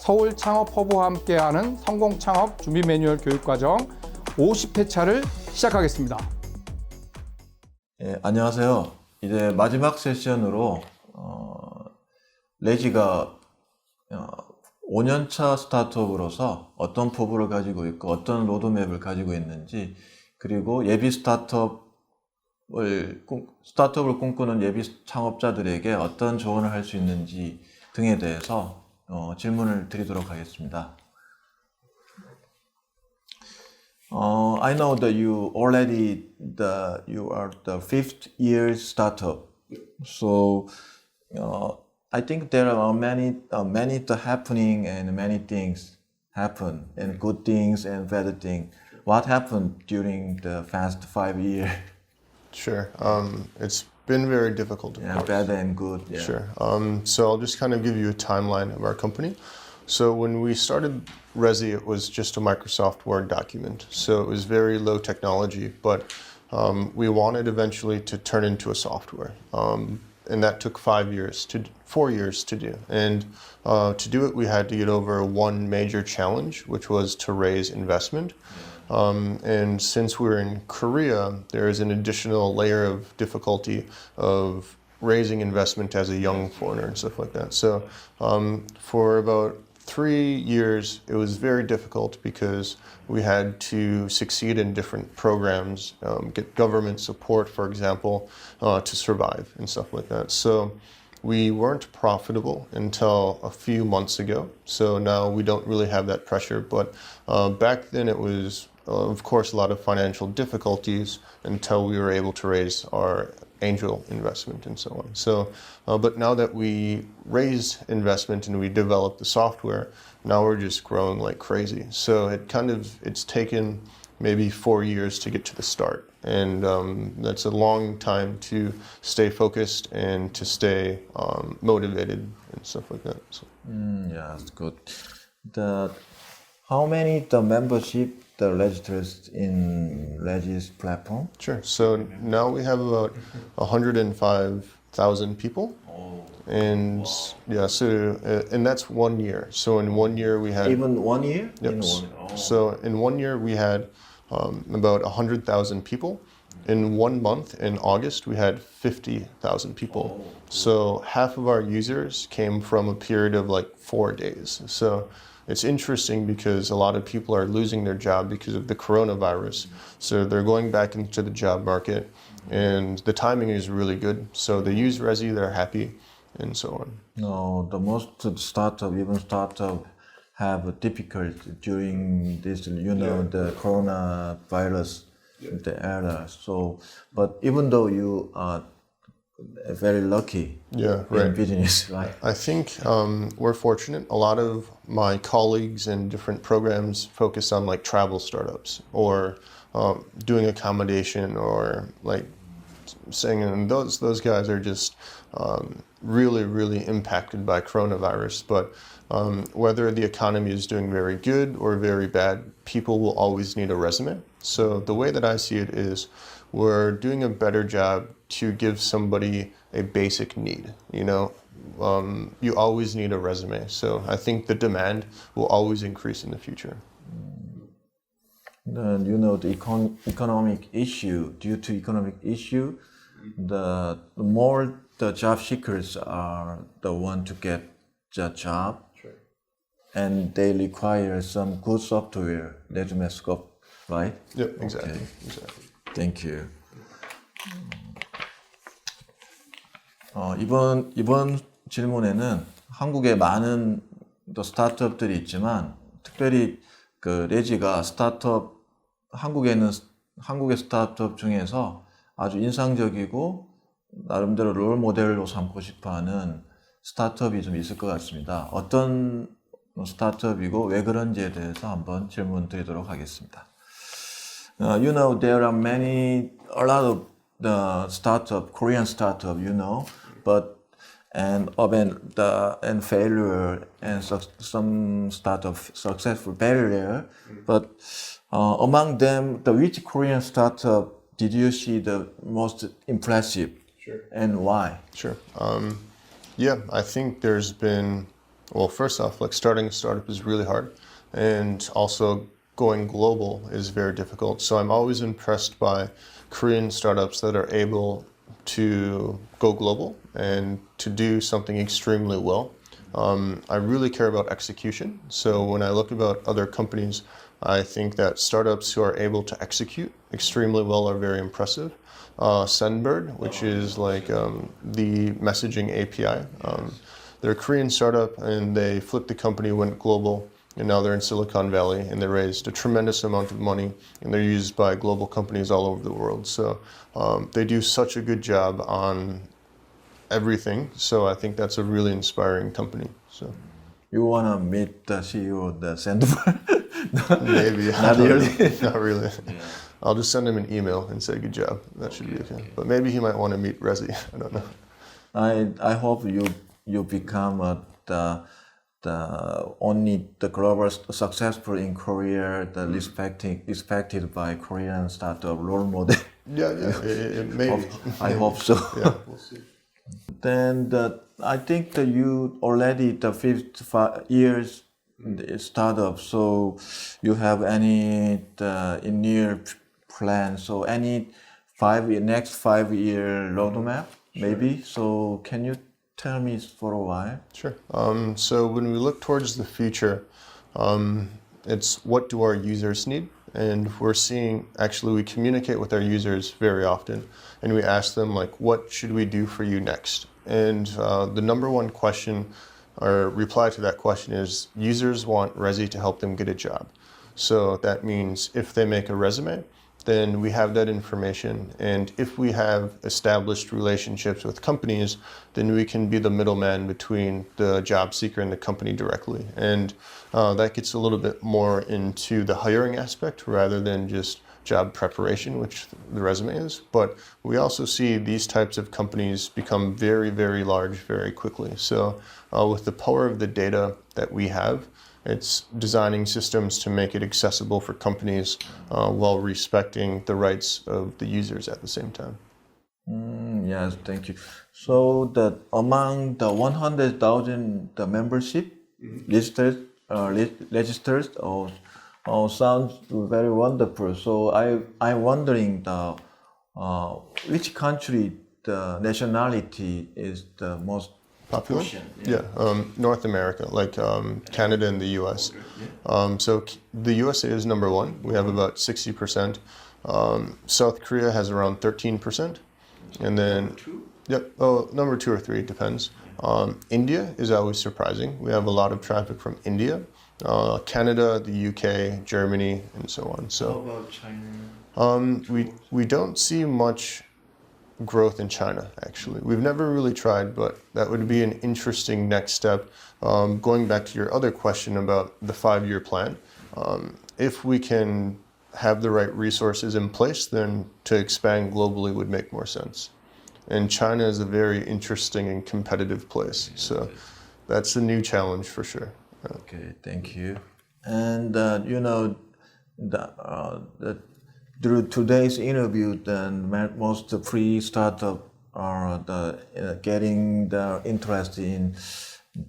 서울 창업 허브와 함께하는 성공창업 준비 매뉴얼 교육과정 50회차를 시작하겠습니다. 안녕하세요. 이제 마지막 세션으로 레지가 5년차 스타트업으로서 어떤 포부를 가지고 있고 어떤 로드맵을 가지고 있는지, 그리고 예비 스타트업을 꿈꾸는 예비 창업자들에게 어떤 조언을 할 수 있는지 등에 대해서 질문을 드리도록 하겠습니다. I know that you are the fifth year startup, so I think there are many happening and many things happen, and good things and bad things. What happened during the past 5 years? Sure. It's been very difficult, of course. Bad and good. Yeah. Sure. So I'll just kind of give you a timeline of our company. So when we started Rezi, it was just a Microsoft Word document. So it was very low technology, but we wanted eventually to turn into a software. And that took 4 years to do. And to do it, we had to get over one major challenge, which was to raise investment. And since we're in Korea, there is an additional layer of difficulty of raising investment as a young foreigner and stuff like that. So for about 3 years, it was very difficult because we had to succeed in different programs, get government support, for example, to survive and stuff like that. So we weren't profitable until a few months ago. So now we don't really have that pressure. But back then it was, of course, a lot of financial difficulties until we were able to raise our angel investment and so on. So, but now that we raised investment and we developed the software, now we're just growing like crazy. So it's taken maybe 4 years to get to the start. And that's a long time to stay focused and to stay motivated and stuff like that. So. Yeah, that's good. How many membership registered in Rezi's platform? Sure. So now we have about 105,000 people. And yeah, so and that's 1 year. So in 1 year we had Even 1 year? Yep. So in 1 year we had about 100,000 people. In 1 month, in August, we had 50,000 people. So half of our users came from a period of like 4 days. So it's interesting because a lot of people are losing their job because of the coronavirus. So they're going back into the job market, and the timing is really good. So they use Rezi, they're happy, and so on. No, the most startup have a difficulty during this, the coronavirus, the era. So, but even though you are very lucky in business, right? I think we're fortunate. A lot of my colleagues in different programs focus on like travel startups or doing accommodation or like singing. And those guys are just really impacted by coronavirus. But whether the economy is doing very good or very bad, people will always need a resume. So the way that I see it is we're doing a better job to give somebody a basic need. You always need a resume. So I think the demand will always increase in the future. Then the economic issue. Due to economic issue, the more the job seekers are the one to get the job, and they require some good software, resume scope, right? Yep, exactly. Okay. Exactly. Thank you. 이번 질문에는 한국에 많은 또 스타트업들이 있지만 특별히 그 레지가 한국의 스타트업 중에서 아주 인상적이고 나름대로 롤 모델로 삼고 싶어하는 스타트업이 좀 있을 것 같습니다. 어떤 스타트업이고 왜 그런지에 대해서 한번 질문 드리도록 하겠습니다. There are a lot of the Korean startup, but and failure and some startup successful failure. But among them, which Korean startup did you see the most impressive? Sure. And why? Sure. Yeah, I think there's been Well, first off, like starting a startup is really hard, and also going global is very difficult. So I'm always impressed by Korean startups that are able to go global and to do something extremely well. I really care about execution. So when I look about other companies, I think that startups who are able to execute extremely well are very impressive. Sendbird, which is like the messaging API. They're a Korean startup and they flipped the company, went global, and now they're in Silicon Valley and they raised a tremendous amount of money and they're used by global companies all over the world. So they do such a good job on everything. So I think that's a really inspiring company. So You wanna meet the CEO of the Sandbar? maybe Not really. not really. I'll just send him an email and say good job. That should be okay. But maybe he might want to meet Rezi. I don't know. I hope you become the only the global successful in Korea, the respected by Korean startup role model. Yeah, maybe. I hope so. Yeah, we'll see. Then I think that you already the 5 years in the startup, so you have any in near plan? So any next 5 year roadmap maybe? So can you tell me for a while? Sure. So when we look towards the future, it's what do our users need? And we're seeing, actually, we communicate with our users very often, and we ask them, like, what should we do for you next? And the number one question or reply to that question is users want Rezi to help them get a job. So that means if they make a resume, then we have that information. And if we have established relationships with companies, then we can be the middleman between the job seeker and the company directly. And that gets a little bit more into the hiring aspect rather than just job preparation, which the resume is. But we also see these types of companies become very, very large very quickly. So with the power of the data that we have, it's designing systems to make it accessible for companies while respecting the rights of the users at the same time. Yes, thank you. So among the 100,000 the membership listed registered sounds very wonderful. So I'm wondering which country the nationality is the most Popular? proportion? Yeah, North America, like Canada and the US. So the USA is number one. We have about 60%. South Korea has around 13%. And then, yep, number 2 or 3, it depends. India is always surprising. We have a lot of traffic from India, Canada, the UK, Germany, and so on. So, How about China? we don't see much growth in China, actually. We've never really tried, but that would be an interesting next step. Going back to your other question about the 5-year plan, if we can have the right resources in place, then to expand globally would make more sense. And China is a very interesting and competitive place, so that's a new challenge for sure. Okay, thank you. And through today's interview, then most pre-startup are getting the interest in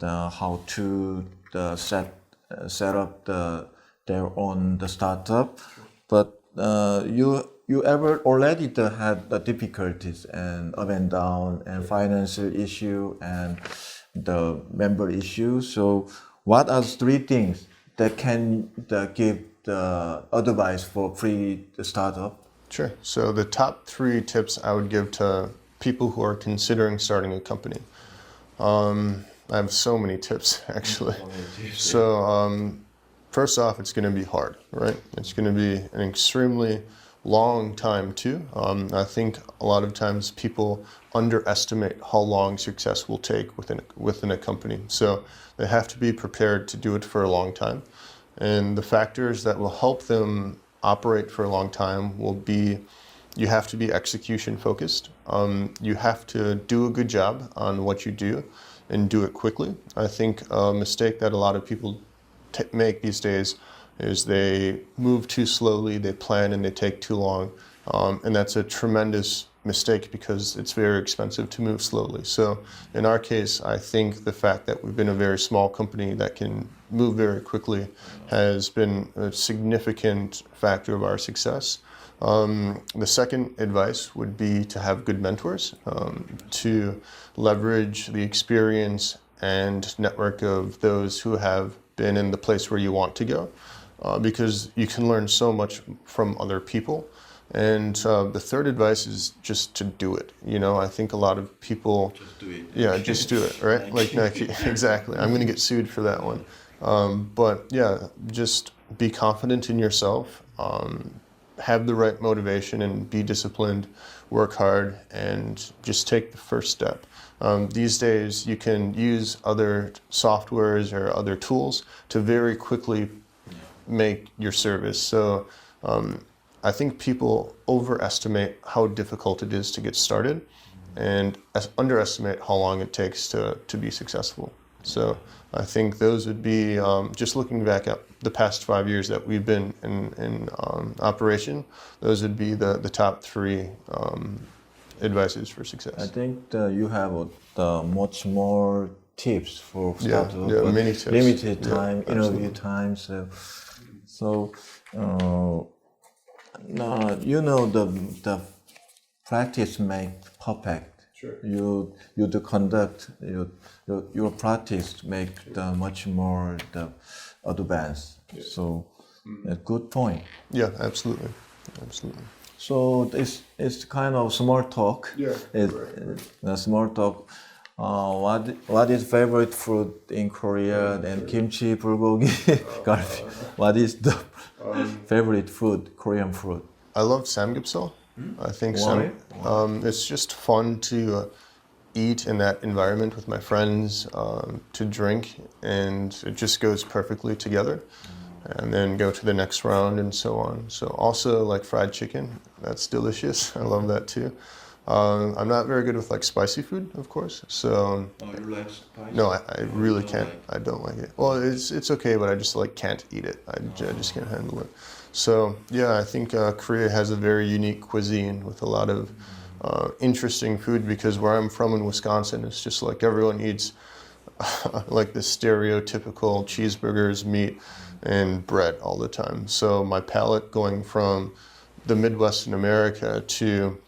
how to set up their own startup. But you ever already had the difficulties and up and down and financial issue and the member issue. So what are 3 things that can give the advice for startup? Sure. So the top 3 tips I would give to people who are considering starting a company. I have so many tips, actually. So first off, it's going to be hard, right? It's going to be an extremely long time too. I think a lot of times people underestimate how long success will take within a company. So they have to be prepared to do it for a long time. And the factors that will help them operate for a long time will be, you have to be execution focused. You have to do a good job on what you do and do it quickly. I think a mistake that a lot of people make these days is they move too slowly, they plan and they take too long. And that's a tremendous mistake because it's very expensive to move slowly. So in our case, I think the fact that we've been a very small company that can move very quickly has been a significant factor of our success. The second advice would be to have good mentors, to leverage the experience and network of those who have been in the place where you want to go, because you can learn so much from other people. And the third advice is just to do it. You know, I think a lot of people Just do it. yeah, just do it, right? Like Nike, exactly. I'm going to get sued for that one. But yeah, just be confident in yourself, have the right motivation and be disciplined, work hard, and just take the first step. These days, you can use other softwares or other tools to very quickly make your service. So I think people overestimate how difficult it is to get started and underestimate how long it takes to be successful. So I think those would be, just looking back at the past 5 years that we've been in operation, those would be the top three advices for success. I think you have much more tips for Yeah, startup, yeah, but many tips. limited Yeah, time, interview absolutely. time. So you know the practice makes perfect. Sure. You do conduct your practice make the much more the advanced. So a good point. Yeah, absolutely. Absolutely. So this is kind of small talk. Yeah, It's small talk. What is favorite food in Korea? And kimchi, bulgogi, galbi. What is the favorite food, Korean food? I love samgyeopsal. I think Why? it's just fun to eat in that environment with my friends, to drink, and it just goes perfectly together. And then go to the next round and so on. So also like fried chicken, that's delicious. I love that too. I'm not very good with like spicy food, of course. So Oh, you like spicy? no, I really don't can't. like I don't like it. Well, it's okay, but I just like can't eat it. I just can't handle it. So yeah, I think Korea has a very unique cuisine with a lot of interesting food, because where I'm from in Wisconsin, it's just like everyone eats like the stereotypical cheeseburgers, meat, and bread all the time. So my palate going from the Midwest in America to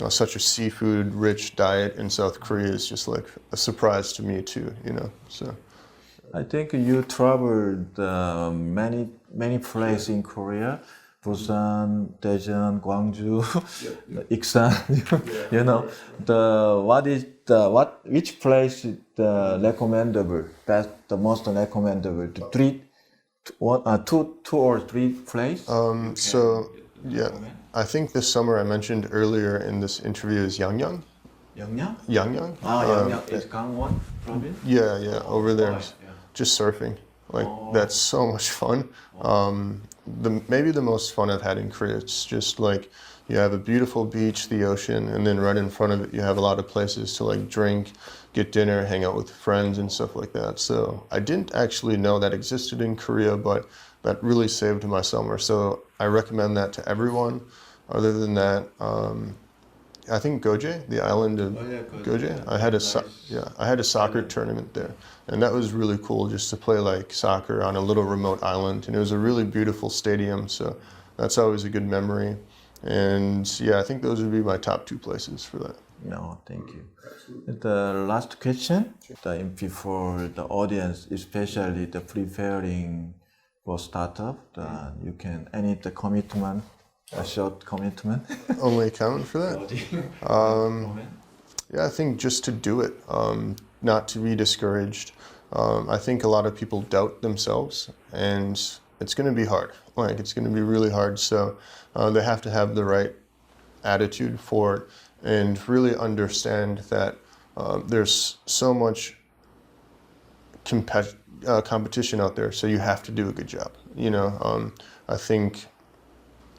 such a seafood-rich diet in South Korea is just like a surprise to me too, you know. So I think you traveled many places in Korea, Busan, Daejeon, Gwangju, Iksan. You know, which place is the recommendable? That's the most recommendable. Two or three places. so yeah, I think this summer I mentioned earlier in this interview is Yangyang. Yangyang? Yangyang. Yangyang is Gangwon province. Yeah, over there, yeah. just surfing. Like that's so much fun. Maybe the most fun I've had in Korea. It's just like you have a beautiful beach, the ocean, and then right in front of it you have a lot of places to like drink, get dinner, hang out with friends and stuff like that. So I didn't actually know that existed in Korea, but that really saved my summer. So I recommend that to everyone. Other than that, I think Goje, the island of Goje. I had a soccer tournament there, and that was really cool just to play like soccer on a little remote island, and it was a really beautiful stadium. So that's always a good memory. And yeah, I think those would be my top two places for that. No, thank you. The last question, before the audience, especially the preparing for startup, you can any the commitment, a short commitment. Only a comment for that? Yeah, I think just to do it, not to be discouraged. I think a lot of people doubt themselves, and it's going to be hard. Like, it's going to be really hard. So they have to have the right attitude for it and really understand that there's so much competition out there. So you have to do a good job. You know, I think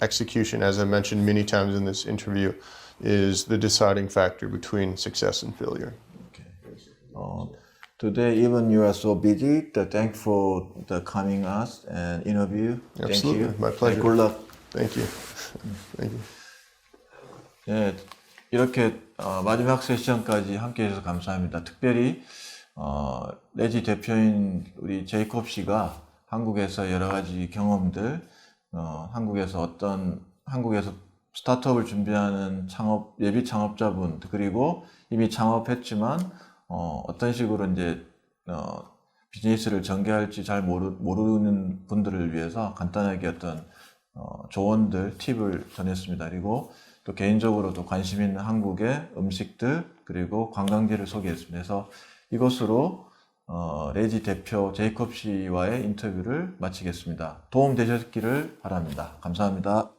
execution, as I mentioned many times in this interview, is the deciding factor between success and failure. Okay. Today, even you are so busy, thank for the coming us and interview. Absolutely, Thank you. my pleasure. And good luck. Thank you. Thank you. Yeah, 이렇게 마지막 세션까지 함께 해주셔서 감사합니다. 특별히 레지 대표인 우리 제이콥 씨가 한국에서 여러 가지 경험들, 한국에서 스타트업을 준비하는 예비 창업자분, 그리고 이미 창업했지만 어떤 식으로 이제 비즈니스를 전개할지 잘 모르는 분들을 위해서 간단하게 어떤 조언들, 팁을 전했습니다. 그리고 또 개인적으로도 관심 있는 한국의 음식들, 그리고 관광지를 소개했습니다. 그래서 이것으로 레지 대표 제이콥 씨와의 인터뷰를 마치겠습니다. 도움 되셨기를 바랍니다. 감사합니다.